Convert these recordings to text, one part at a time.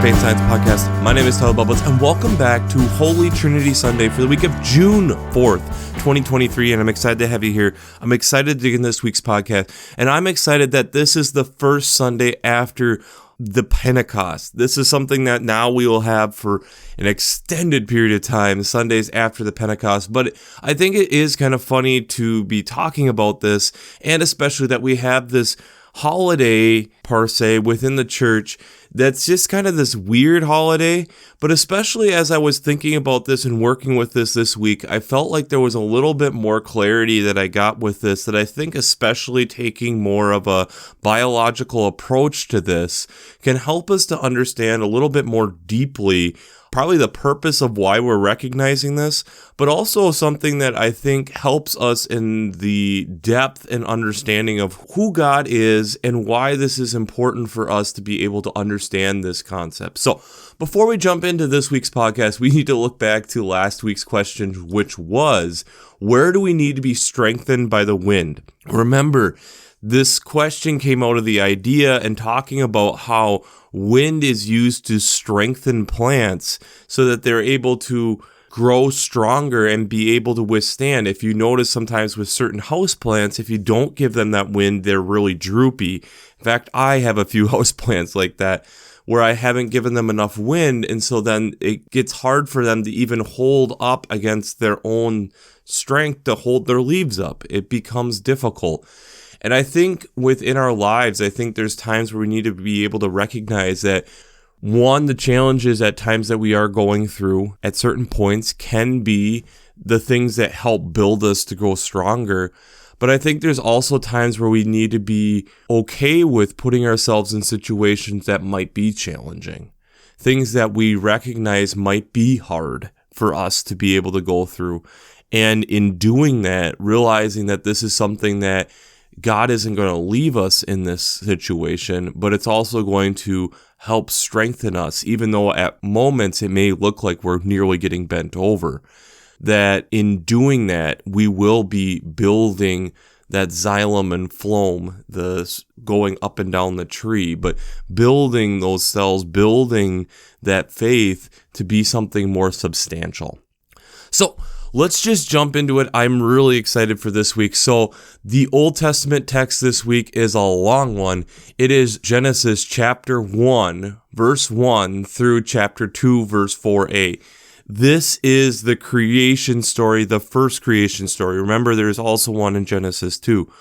Faith Science Podcast. My name is Tyler Bublitz, and welcome back to Holy Trinity Sunday for the week of June 4th, 2023, and I'm excited to have you here. I'm excited to dig in this week's podcast, and I'm excited that this is the first Sunday after the Pentecost. This is something that now we will have for an extended period of time, Sundays after the Pentecost, but I think it is kind of funny to be talking about this, and especially that we have this holiday, per se, within the church that's just kind of this weird holiday. But especially as I was thinking about this and working with this week, I felt like there was a little bit more clarity that I got with this, that I think especially taking more of a biological approach to this can help us to understand a little bit more deeply probably the purpose of why we're recognizing this, but also something that I think helps us in the depth and understanding of who God is and why this is important for us to be able to understand this concept. So before we jump into this week's podcast, we need to look back to last week's question, which was, where do we need to be strengthened by the wind? Remember, this question came out of the idea and talking about how wind is used to strengthen plants so that they're able to grow stronger and be able to withstand. If you notice sometimes with certain houseplants, if you don't give them that wind, they're really droopy. In fact, I have a few houseplants like that where I haven't given them enough wind, and so then it gets hard for them to even hold up against their own strength to hold their leaves up. It becomes difficult. And I think within our lives, I think there's times where we need to be able to recognize that, one, the challenges at times that we are going through at certain points can be the things that help build us to grow stronger. But I think there's also times where we need to be okay with putting ourselves in situations that might be challenging, things that we recognize might be hard for us to be able to go through. And in doing that, realizing that this is something that God isn't going to leave us in this situation, but it's also going to help strengthen us, even though at moments it may look like we're nearly getting bent over. That in doing that, we will be building that xylem and phloem, the going up and down the tree, but building those cells, building that faith to be something more substantial. So let's just jump into it. I'm really excited for this week. So the Old Testament text this week is a long one. It is Genesis chapter 1, verse 1 through chapter 2, verse 4a. This is the creation story, the first creation story. Remember, there's also one in Genesis 2.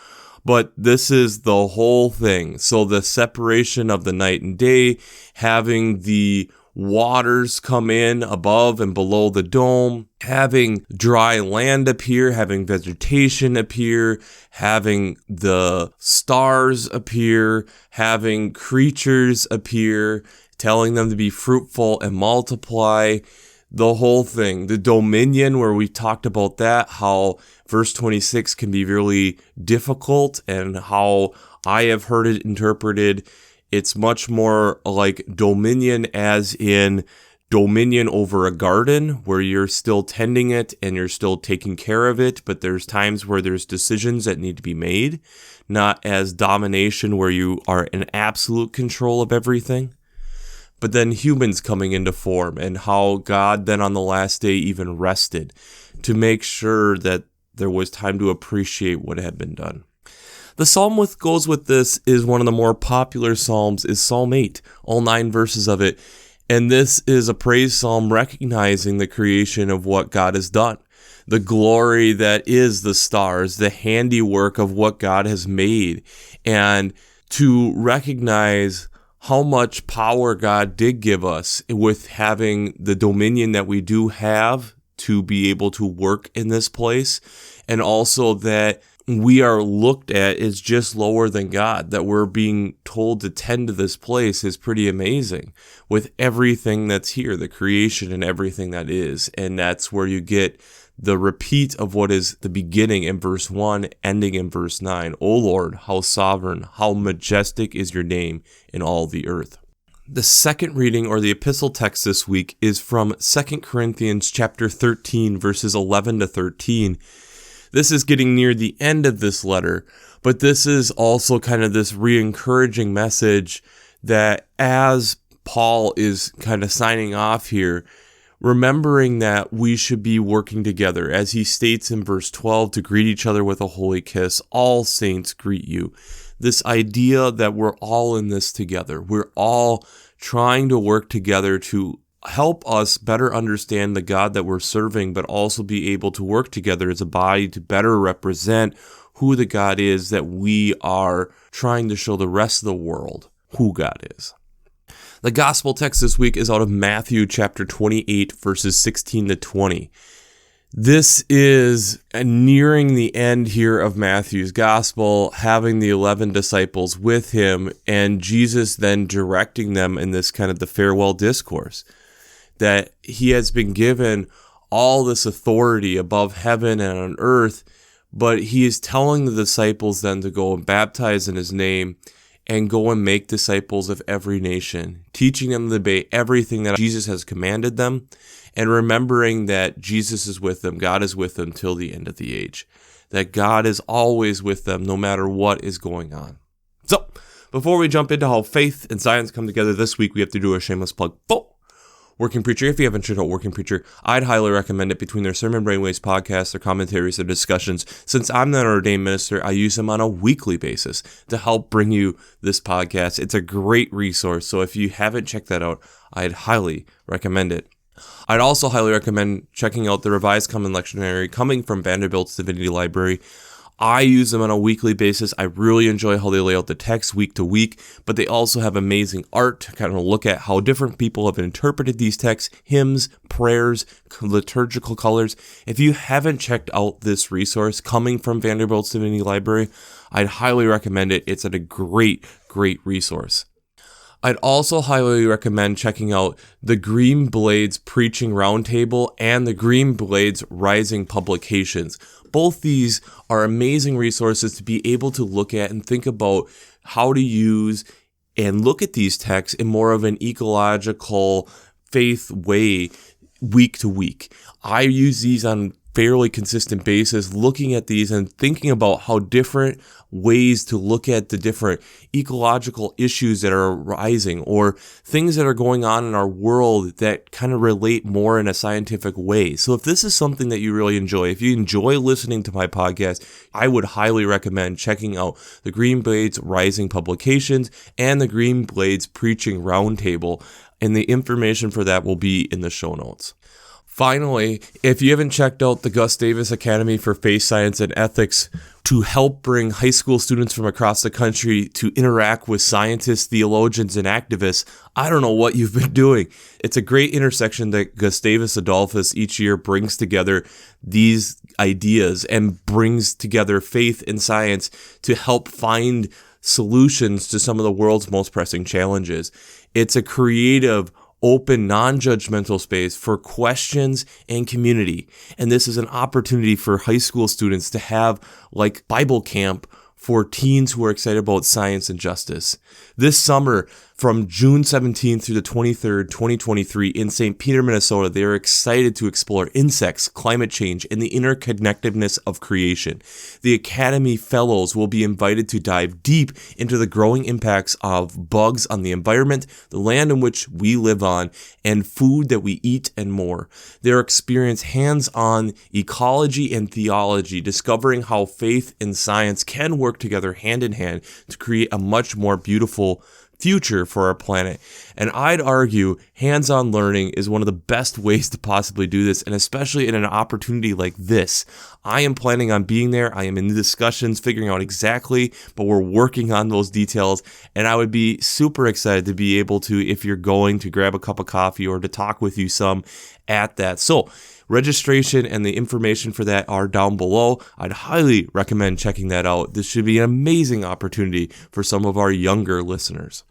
But this is the whole thing. So the separation of the night and day, having the waters come in above and below the dome, having dry land appear, having vegetation appear, having the stars appear, having creatures appear, telling them to be fruitful and multiply, the whole thing. The dominion, where we talked about that, how verse 26 can be really difficult, and how I have heard it interpreted, it's much more like dominion as in dominion over a garden where you're still tending it and you're still taking care of it, but there's times where there's decisions that need to be made, not as domination where you are in absolute control of everything. But then humans coming into form, and how God then on the last day even rested to make sure that there was time to appreciate what had been done. The psalm goes with this is one of the more popular psalms is Psalm 8, all 9 verses of it. And this is a praise psalm recognizing the creation of what God has done, the glory that is the stars, the handiwork of what God has made, and to recognize how much power God did give us with having the dominion that we do have to be able to work in this place, and also that we are looked at as just lower than God, that we're being told to tend to this place is pretty amazing with everything that's here, the creation and everything that is. And that's where you get the repeat of what is the beginning in verse 1, ending in verse 9. O Lord, how sovereign, how majestic is your name in all the earth. The second reading, or the epistle text this week, is from 2 Corinthians chapter 13, verses 11 to 13. This is getting near the end of this letter, but this is also kind of this re-encouraging message that as Paul is kind of signing off here, remembering that we should be working together. As he states in verse 12, to greet each other with a holy kiss. All saints greet you. This idea that we're all in this together. We're all trying to work together to help us better understand the God that we're serving, but also be able to work together as a body to better represent who the God is that we are trying to show the rest of the world who God is. The gospel text this week is out of Matthew chapter 28, verses 16 to 20. This is nearing the end here of Matthew's gospel, having the 11 disciples with him, and Jesus then directing them in this kind of the farewell discourse, that he has been given all this authority above heaven and on earth, but he is telling the disciples then to go and baptize in his name and go and make disciples of every nation, teaching them to obey everything that Jesus has commanded them, and remembering that Jesus is with them, God is with them till the end of the age, that God is always with them no matter what is going on. So, before we jump into how faith and science come together this week, we have to do a shameless plug. Working Preacher. If you haven't checked out Working Preacher, I'd highly recommend it. Between their Sermon Brainwaves podcasts, their commentaries, their discussions. Since I'm not an ordained minister, I use them on a weekly basis to help bring you this podcast. It's a great resource, so if you haven't checked that out, I'd highly recommend it. I'd also highly recommend checking out the Revised Common Lectionary coming from Vanderbilt's Divinity Library. I use them on a weekly basis. I really enjoy how they lay out the text week to week, but they also have amazing art to kind of look at how different people have interpreted these texts, hymns, prayers, liturgical colors. If you haven't checked out this resource coming from Vanderbilt's Divinity Library, I'd highly recommend it. It's a great resource. I'd also highly recommend checking out the Green Blades Preaching Roundtable and the Green Blades Rising publications. Both these are amazing resources to be able to look at and think about how to use and look at these texts in more of an ecological faith way week to week. I use these on fairly consistent basis, looking at these and thinking about how different ways to look at the different ecological issues that are arising or things that are going on in our world that kind of relate more in a scientific way. So if this is something that you really enjoy, if you enjoy listening to my podcast, I would highly recommend checking out the Green Blades Rising publications and the Green Blades Preaching Roundtable, and the information for that will be in the show notes. Finally, if you haven't checked out the Gus Davis Academy for Faith, Science, and Ethics to help bring high school students from across the country to interact with scientists, theologians, and activists, I don't know what you've been doing. It's a great intersection that Gustavus Adolphus each year brings together these ideas and brings together faith and science to help find solutions to some of the world's most pressing challenges. It's a creative, open, non-judgmental space for questions and community. And this is an opportunity for high school students to have like Bible camp for teens who are excited about science and justice. This summer, from June 17th through the 23rd, 2023, in St. Peter, Minnesota, they are excited to explore insects, climate change, and the interconnectedness of creation. The Academy Fellows will be invited to dive deep into the growing impacts of bugs on the environment, the land in which we live on, and food that we eat, and more. They'll experience hands-on ecology and theology, discovering how faith and science can work together hand in hand to create a much more beautiful future for our planet. And I'd argue hands-on learning is one of the best ways to possibly do this, and especially in an opportunity like this. I am planning on being there. I am in discussions, figuring out exactly, but we're working on those details, and I would be super excited to be able to, if you're going, to grab a cup of coffee or to talk with you some at that. So registration and the information for that are down below. I'd highly recommend checking that out. This should be an amazing opportunity for some of our younger listeners.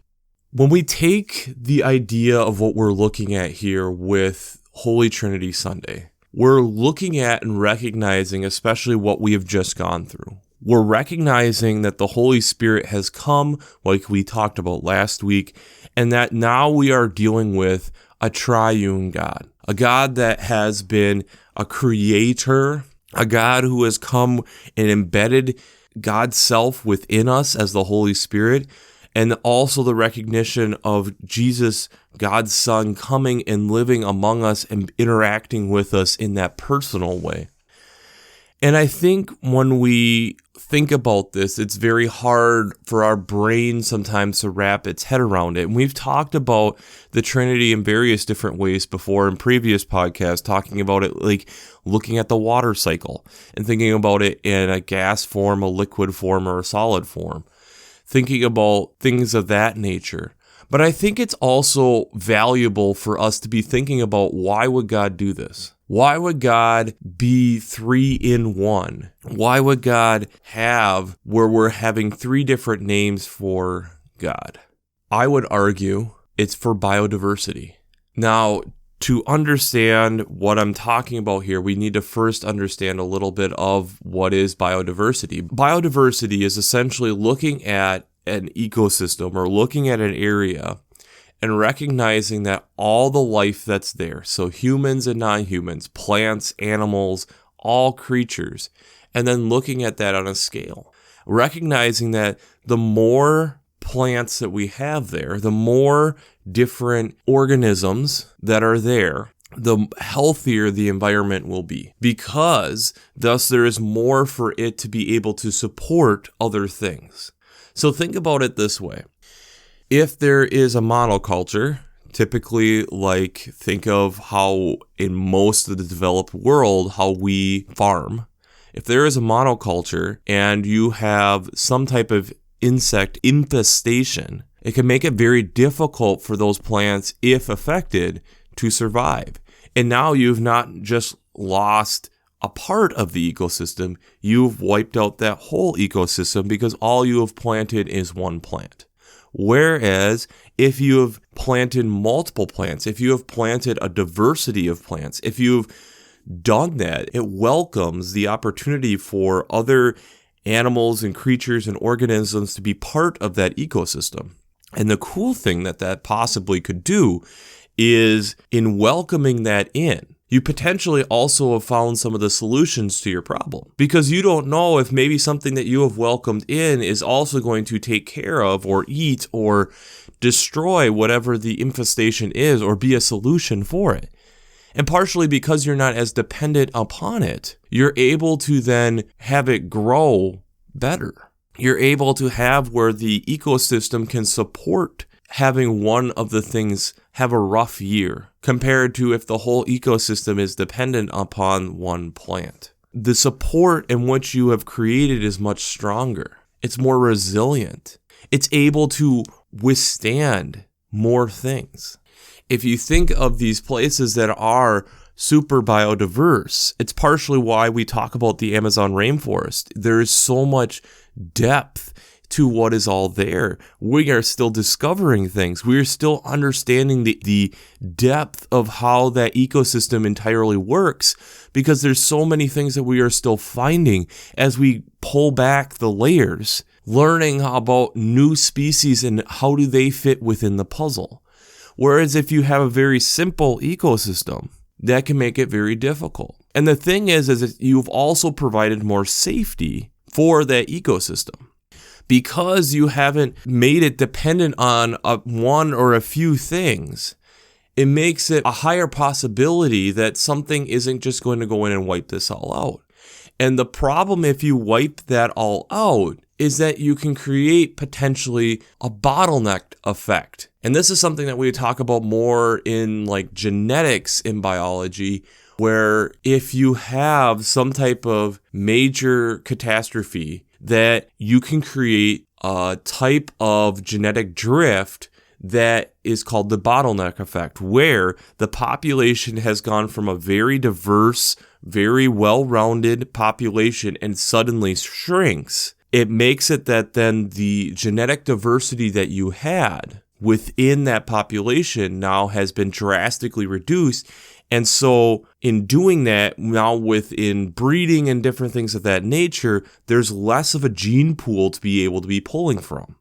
When we take the idea of what we're looking at here with Holy Trinity Sunday, we're looking at and recognizing especially what we have just gone through. We're recognizing that the Holy Spirit has come, like we talked about last week, and that now we are dealing with a triune God. A God that has been a creator, a God who has come and embedded God's self within us as the Holy Spirit, and also the recognition of Jesus, God's Son, coming and living among us and interacting with us in that personal way. And I think when we think about this, it's very hard for our brain sometimes to wrap its head around it. And we've talked about the Trinity in various different ways before in previous podcasts, talking about it like looking at the water cycle and thinking about it in a gas form, a liquid form, or a solid form, thinking about things of that nature. But I think it's also valuable for us to be thinking about, why would God do this? Why would God be 3 in 1? Why would God have where we're having 3 different names for God? I would argue it's for biodiversity. Now, to understand what I'm talking about here, we need to first understand a little bit of what is biodiversity. Biodiversity is essentially looking at an ecosystem or looking at an area and recognizing that all the life that's there, so humans and non-humans, plants, animals, all creatures, and then looking at that on a scale. Recognizing that the more plants that we have there, the more different organisms that are there, the healthier the environment will be, because thus there is more for it to be able to support other things. So think about it this way. If there is a monoculture, typically think of how in most of the developed world, how we farm. If there is a monoculture and you have some type of insect infestation, it can make it very difficult for those plants, if affected, to survive. And now you've not just lost a part of the ecosystem, you've wiped out that whole ecosystem because all you have planted is one plant. Whereas if you have planted multiple plants, if you have planted a diversity of plants, if you've done that, it welcomes the opportunity for other animals and creatures and organisms to be part of that ecosystem. And the cool thing that possibly could do is, in welcoming that in, you potentially also have found some of the solutions to your problem, because you don't know if maybe something that you have welcomed in is also going to take care of or eat or destroy whatever the infestation is, or be a solution for it. And partially because you're not as dependent upon it, you're able to then have it grow better. You're able to have where the ecosystem can support having one of the things have a rough year, compared to if the whole ecosystem is dependent upon one plant. The support in which you have created is much stronger. It's more resilient. It's able to withstand more things. If you think of these places that are super biodiverse, it's partially why we talk about the Amazon rainforest. There is so much depth to what is all there. We are still discovering things. We are still understanding the depth of how that ecosystem entirely works, because there's so many things that we are still finding as we pull back the layers, learning about new species and how do they fit within the puzzle. Whereas if you have a very simple ecosystem, that can make it very difficult. And the thing is that you've also provided more safety for that ecosystem. Because you haven't made it dependent on one or a few things, it makes it a higher possibility that something isn't just going to go in and wipe this all out. And the problem, if you wipe that all out, is that you can create potentially a bottleneck effect. And this is something that we talk about more in genetics in biology, where if you have some type of major catastrophe, that you can create a type of genetic drift that is called the bottleneck effect, where the population has gone from a very diverse, very well-rounded population and suddenly shrinks. It makes it that then the genetic diversity that you had within that population now has been drastically reduced. And so in doing that, now within breeding and different things of that nature, there's less of a gene pool to be able to be pulling from.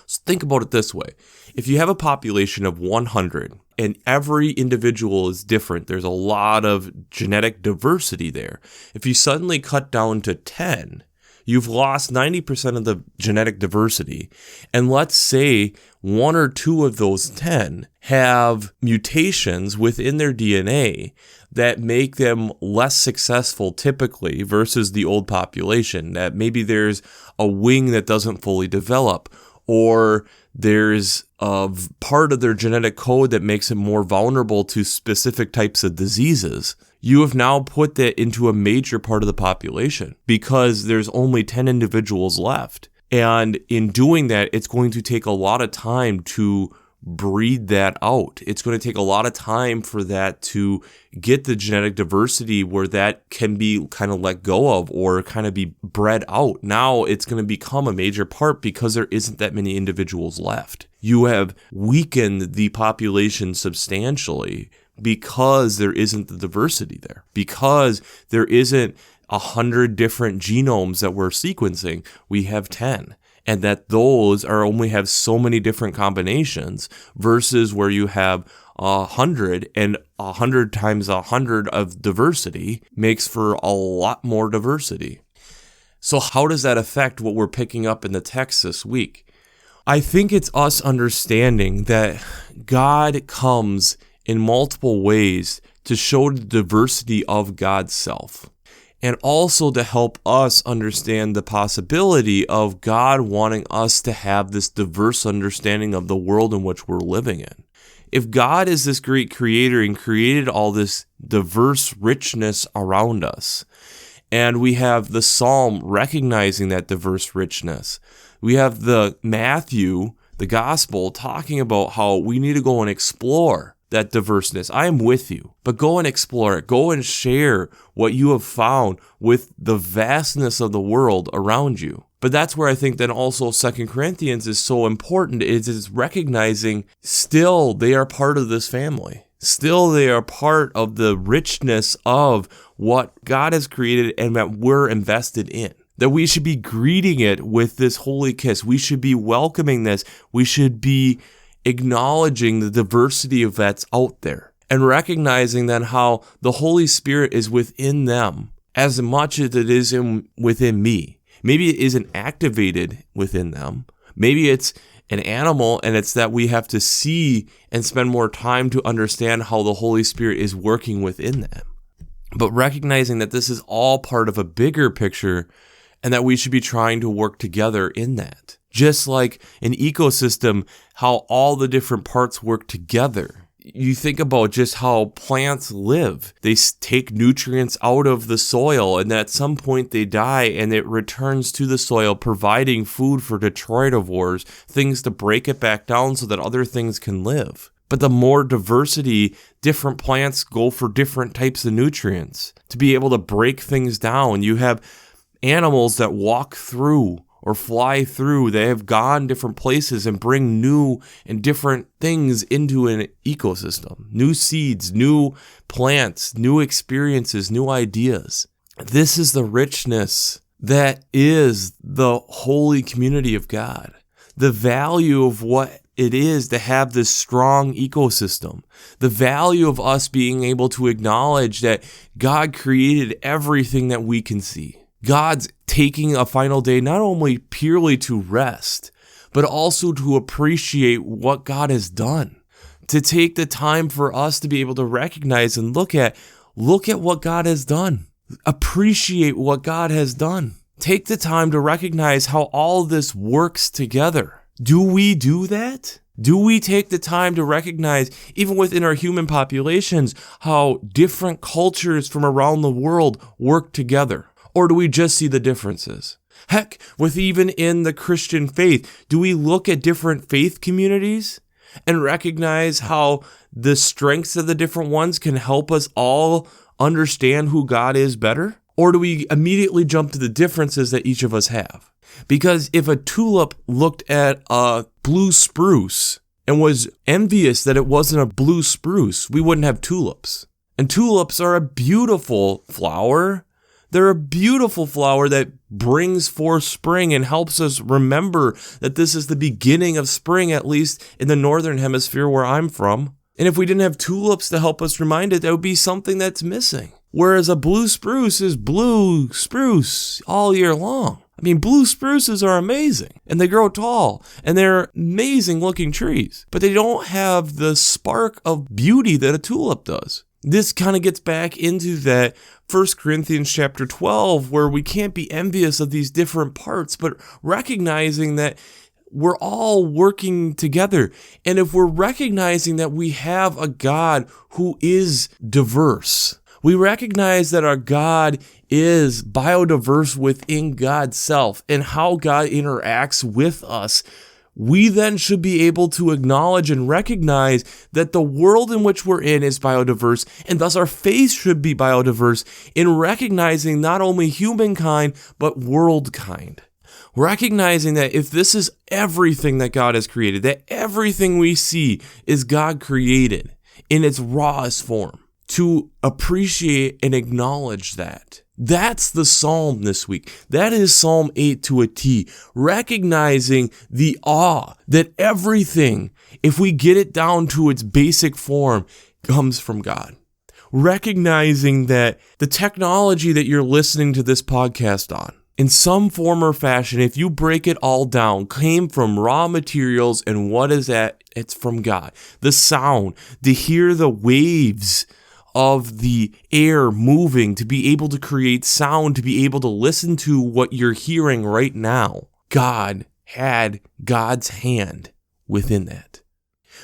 So think about it this way. If you have a population of 100 and every individual is different, there's a lot of genetic diversity there. If you suddenly cut down to 10, you've lost 90% of the genetic diversity. And let's say 1 or 2 of those 10 have mutations within their DNA that make them less successful typically versus the old population. That maybe there's a wing that doesn't fully develop, or there's a part of their genetic code that makes it more vulnerable to specific types of diseases. You have now put that into a major part of the population because there's only 10 individuals left. And in doing that, it's going to take a lot of time to breed that out. It's going to take a lot of time for that to get the genetic diversity where that can be kind of let go of or kind of be bred out. Now it's going to become a major part because there isn't that many individuals left. You have weakened the population substantially because there isn't the diversity there, because there isn't 100 different genomes that we're sequencing. We have 10. And that those are only have so many different combinations versus where you have 100, and 100 times 100 of diversity makes for a lot more diversity. So how does that affect what we're picking up in the text this week? I think it's us understanding that God comes in multiple ways to show the diversity of God's self, and also to help us understand the possibility of God wanting us to have this diverse understanding of the world in which we're living in. If God is this great creator and created all this diverse richness around us, and we have the Psalm recognizing that diverse richness, we have the Matthew, the gospel, talking about how we need to go and explore that diverseness. I am with you, but go and explore it. Go and share what you have found with the vastness of the world around you. But that's where I think then also 2 Corinthians is so important, is recognizing still they are part of this family. Still they are part of the richness of what God has created and that we're invested in. That we should be greeting it with this holy kiss. We should be welcoming this. We should be acknowledging the diversity of that's out there and recognizing then how the Holy Spirit is within them as much as it is within me. Maybe it isn't activated within them. Maybe it's an animal, and it's that we have to see and spend more time to understand how the Holy Spirit is working within them. But recognizing that this is all part of a bigger picture and that we should be trying to work together in that. Just like an ecosystem, how all the different parts work together. You think about just how plants live. They take nutrients out of the soil, and at some point they die, and it returns to the soil, providing food for detritivores, things to break it back down so that other things can live. But the more diversity, different plants go for different types of nutrients to be able to break things down. You have animals that walk through or fly through. They have gone different places and bring new and different things into an ecosystem. New seeds, new plants, new experiences, new ideas. This is the richness that is the holy community of God. The value of what it is to have this strong ecosystem. The value of us being able to acknowledge that God created everything that we can see. God's taking a final day not only purely to rest, but also to appreciate what God has done. To take the time for us to be able to recognize and look at what God has done. Appreciate what God has done. Take the time to recognize how all this works together. Do we do that? Do we take the time to recognize, even within our human populations, how different cultures from around the world work together? Or do we just see the differences? Heck, with even in the Christian faith, do we look at different faith communities and recognize how the strengths of the different ones can help us all understand who God is better? Or do we immediately jump to the differences that each of us have? Because if a tulip looked at a blue spruce and was envious that it wasn't a blue spruce, we wouldn't have tulips. And tulips are a beautiful flower. They're a beautiful flower that brings forth spring and helps us remember that this is the beginning of spring, at least in the northern hemisphere where I'm from. And if we didn't have tulips to help us remind it, that would be something that's missing. Whereas a blue spruce is blue spruce all year long. I mean, blue spruces are amazing, and they grow tall, and they're amazing looking trees, but they don't have the spark of beauty that a tulip does. This kind of gets back into that 1 Corinthians chapter 12, where we can't be envious of these different parts, but recognizing that we're all working together. And if we're recognizing that we have a God who is diverse, we recognize that our God is biodiverse within God's self and how God interacts with us, we then should be able to acknowledge and recognize that the world in which we're in is biodiverse, and thus our faith should be biodiverse in recognizing not only humankind, but worldkind. Recognizing that if this is everything that God has created, that everything we see is God created in its rawest form, to appreciate and acknowledge that. That's the psalm this week. That is Psalm 8 to a T, recognizing the awe that everything, if we get it down to its basic form, comes from God. Recognizing that the technology that you're listening to this podcast on, in some form or fashion, if you break it all down, came from raw materials, and what is that? It's from God. The sound, to hear the waves of the air moving, to be able to create sound, to be able to listen to what you're hearing right now. God had God's hand within that.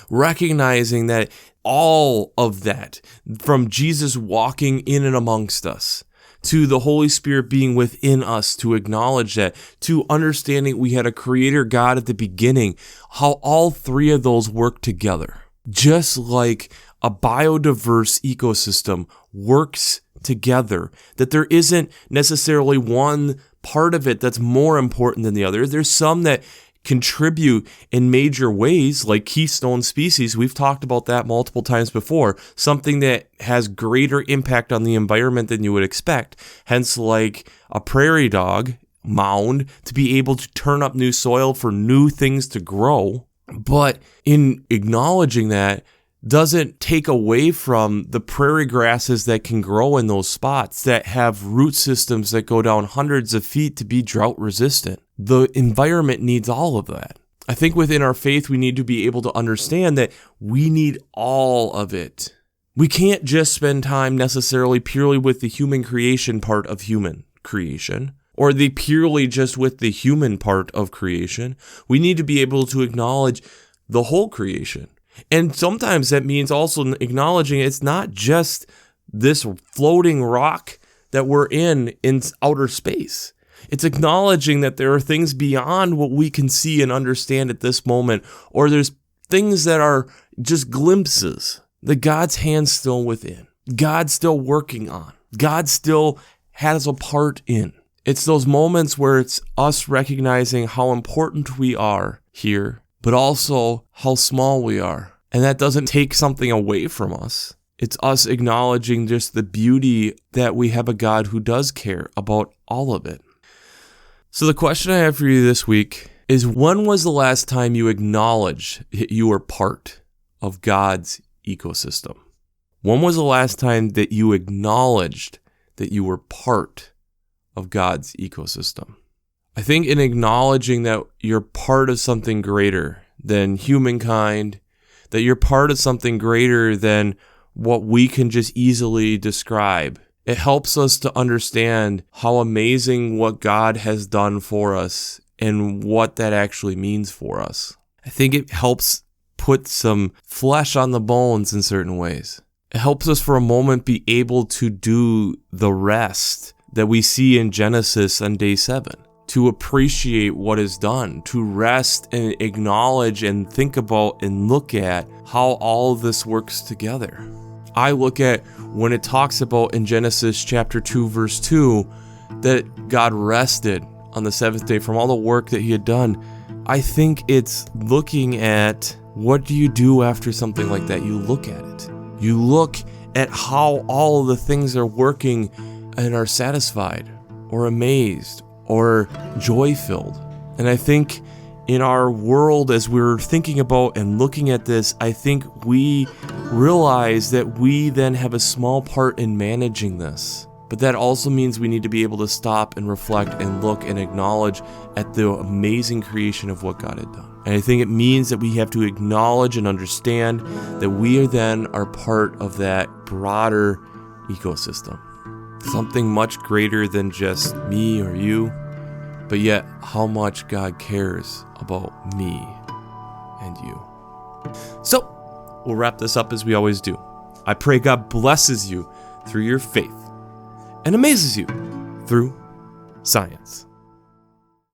Recognizing that all of that, from Jesus walking in and amongst us, to the Holy Spirit being within us, to acknowledge that, to understanding we had a creator God at the beginning, how all three of those work together. Just like a biodiverse ecosystem works together, that there isn't necessarily one part of it that's more important than the other. There's some that contribute in major ways, like keystone species. We've talked about that multiple times before. Something that has greater impact on the environment than you would expect. Hence, like a prairie dog mound, to be able to turn up new soil for new things to grow. But in acknowledging that, doesn't take away from the prairie grasses that can grow in those spots that have root systems that go down hundreds of feet to be drought resistant. The environment needs all of that. I think within our faith, we need to be able to understand that we need all of it. We can't just spend time necessarily purely with the human creation part of human creation, or the purely just with the human part of creation. We need to be able to acknowledge the whole creation. And sometimes that means also acknowledging it's not just this floating rock that we're in outer space. It's acknowledging that there are things beyond what we can see and understand at this moment, or there's things that are just glimpses that God's hand's still within, God's still working on, God still has a part in. It's those moments where it's us recognizing how important we are here, but also how small we are. And that doesn't take something away from us. It's us acknowledging just the beauty that we have a God who does care about all of it. So the question I have for you this week is, when was the last time you acknowledged that you were part of God's ecosystem? When was the last time that you acknowledged that you were part of God's ecosystem? I think in acknowledging that you're part of something greater than humankind, that you're part of something greater than what we can just easily describe, it helps us to understand how amazing what God has done for us and what that actually means for us. I think it helps put some flesh on the bones in certain ways. It helps us for a moment be able to do the rest that we see in Genesis on day 7. To appreciate what is done, to rest and acknowledge and think about and look at how all of this works together. I look at when it talks about in Genesis chapter 2, verse 2, that God rested on the seventh day from all the work that he had done. I think it's looking at, what do you do after something like that? You look at it. You look at how all of the things are working and are satisfied or amazed or joy-filled. And I think in our world, as we're thinking about and looking at this, I think we realize that we then have a small part in managing this. But that also means we need to be able to stop and reflect and look and acknowledge at the amazing creation of what God had done. And I think it means that we have to acknowledge and understand that we then are part of that broader ecosystem. Something much greater than just me or you, but yet how much God cares about me and you. So, we'll wrap this up as we always do. I pray God blesses you through your faith and amazes you through science.